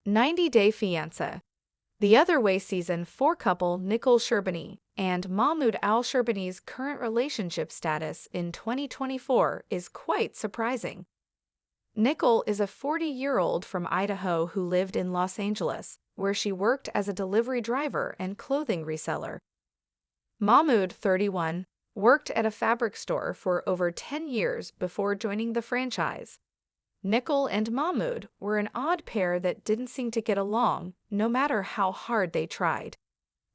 90-Day Fiancé. The Other Way Season 4 couple Nicole Sherbini and Mahmoud Al-Sherbini's current relationship status in 2024 is quite surprising. Nicole is a 40-year-old from Idaho who lived in Los Angeles, where she worked as a delivery driver and clothing reseller. Mahmoud, 31, worked at a fabric store for over 10 years before joining the franchise. Nicole and Mahmoud were an odd pair that didn't seem to get along, no matter how hard they tried.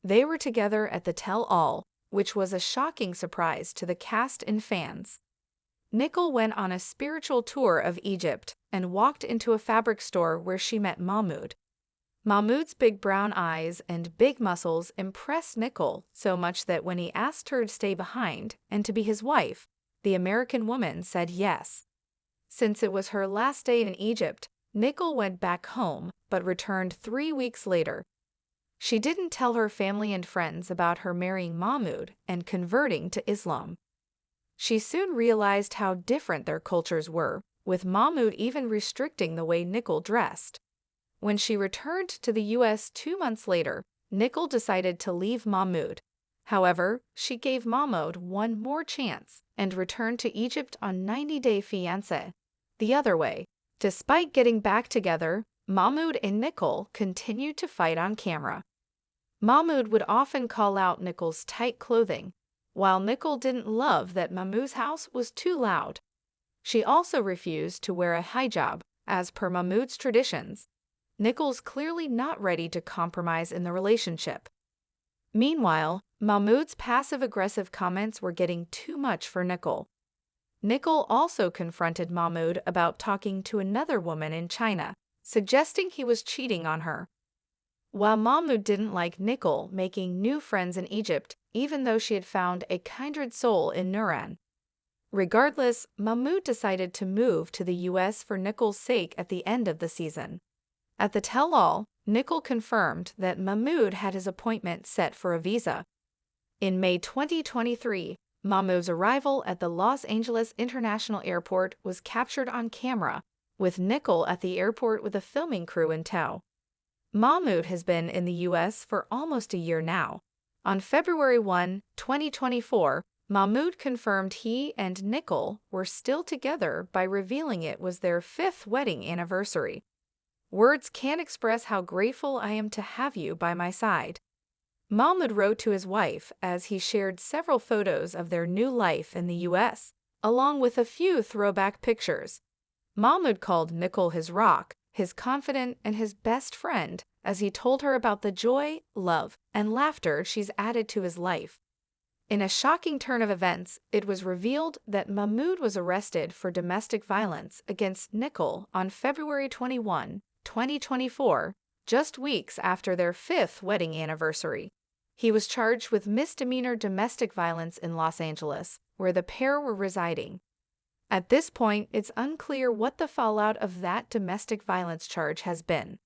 They were together at the tell-all, which was a shocking surprise to the cast and fans. Nicole went on a spiritual tour of Egypt and walked into a fabric store where she met Mahmoud. Mahmoud's big brown eyes and big muscles impressed Nicole so much that when he asked her to stay behind and to be his wife, the American woman said yes. Since it was her last day in Egypt, Nicole went back home but returned 3 weeks later. She didn't tell her family and friends about her marrying Mahmoud and converting to Islam. She soon realized how different their cultures were, with Mahmoud even restricting the way Nicole dressed. When she returned to the U.S. 2 months later, Nicole decided to leave Mahmoud. However, she gave Mahmoud one more chance and returned to Egypt on 90-Day Fiancé. The Other Way. Despite getting back together, Mahmoud and Nicole continued to fight on camera. Mahmoud would often call out Nicole's tight clothing, while Nicole didn't love that Mahmoud's house was too loud. She also refused to wear a hijab, as per Mahmoud's traditions. Nicole's clearly not ready to compromise in the relationship. Meanwhile, Mahmoud's passive-aggressive comments were getting too much for Nicole. Nicole also confronted Mahmoud about talking to another woman in China, suggesting he was cheating on her. While Mahmoud didn't like Nicole making new friends in Egypt, even though she had found a kindred soul in Nuran. Regardless, Mahmoud decided to move to the U.S. for Nicole's sake at the end of the season. At the tell-all, Nicole confirmed that Mahmoud had his appointment set for a visa. In May 2023, Mahmoud's arrival at the Los Angeles International Airport was captured on camera, with Nicole at the airport with a filming crew in tow. Mahmoud has been in the U.S. for almost a year now. On February 1, 2024, Mahmoud confirmed he and Nicole were still together by revealing it was their 5th wedding anniversary. "Words can't express how grateful I am to have you by my side," Mahmoud wrote to his wife as he shared several photos of their new life in the U.S., along with a few throwback pictures. Mahmoud called Nicole his rock, his confidant, and his best friend, as he told her about the joy, love, and laughter she's added to his life. In a shocking turn of events, it was revealed that Mahmoud was arrested for domestic violence against Nicole on February 21, 2024, just weeks after their 5th wedding anniversary. He was charged with misdemeanor domestic violence in Los Angeles, where the pair were residing. At this point, it's unclear what the fallout of that domestic violence charge has been.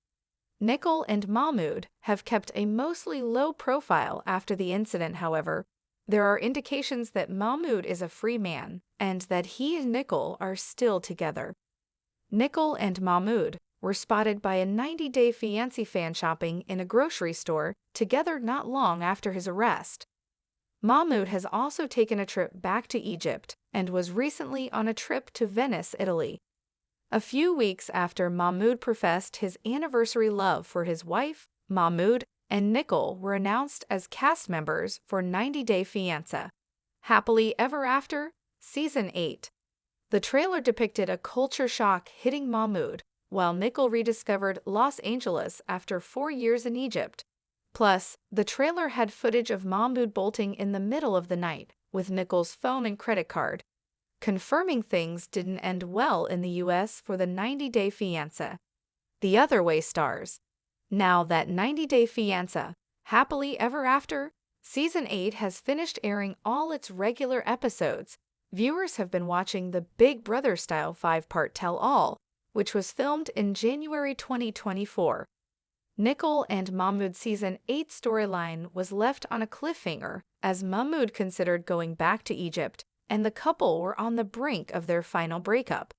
Nicole and Mahmoud have kept a mostly low profile after the incident, however. There are indications that Mahmoud is a free man and that he and Nicole are still together. Nicole and Mahmoud were spotted by a 90-Day Fiancé fan shopping in a grocery store together not long after his arrest. Mahmoud has also taken a trip back to Egypt and was recently on a trip to Venice, Italy. A few weeks after Mahmoud professed his anniversary love for his wife, Mahmoud and Nicole were announced as cast members for 90-Day Fiancé. Happily Ever After, Season 8. The trailer depicted a culture shock hitting Mahmoud, while Nicole rediscovered Los Angeles after 4 years in Egypt. Plus, the trailer had footage of Mahmoud bolting in the middle of the night with Nicole's phone and credit card, confirming things didn't end well in the U.S. for the 90-Day Fiancé. The Other Way stars. Now that 90-Day Fiancé, Happily Ever After, Season 8 has finished airing all its regular episodes, viewers have been watching the Big Brother-style 5-part tell-all, which was filmed in January 2024. Nicole and Mahmoud's Season 8 storyline was left on a cliffhanger as Mahmoud considered going back to Egypt, and the couple were on the brink of their final breakup.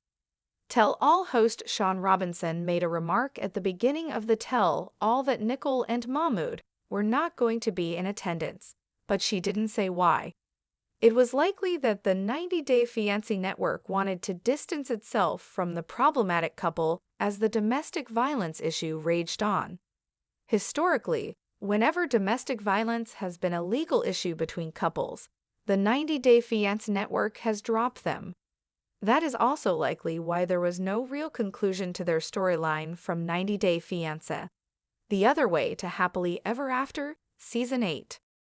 Tell All host Sean Robinson made a remark at the beginning of the Tell All that Nicole and Mahmoud were not going to be in attendance, but she didn't say why. It was likely that the 90-Day Fiancé network wanted to distance itself from the problematic couple as the domestic violence issue raged on. Historically, whenever domestic violence has been a legal issue between couples, the 90-Day Fiancé network has dropped them. That is also likely why there was no real conclusion to their storyline from 90-Day Fiancé. The Other Way to Happily Ever After, Season 8.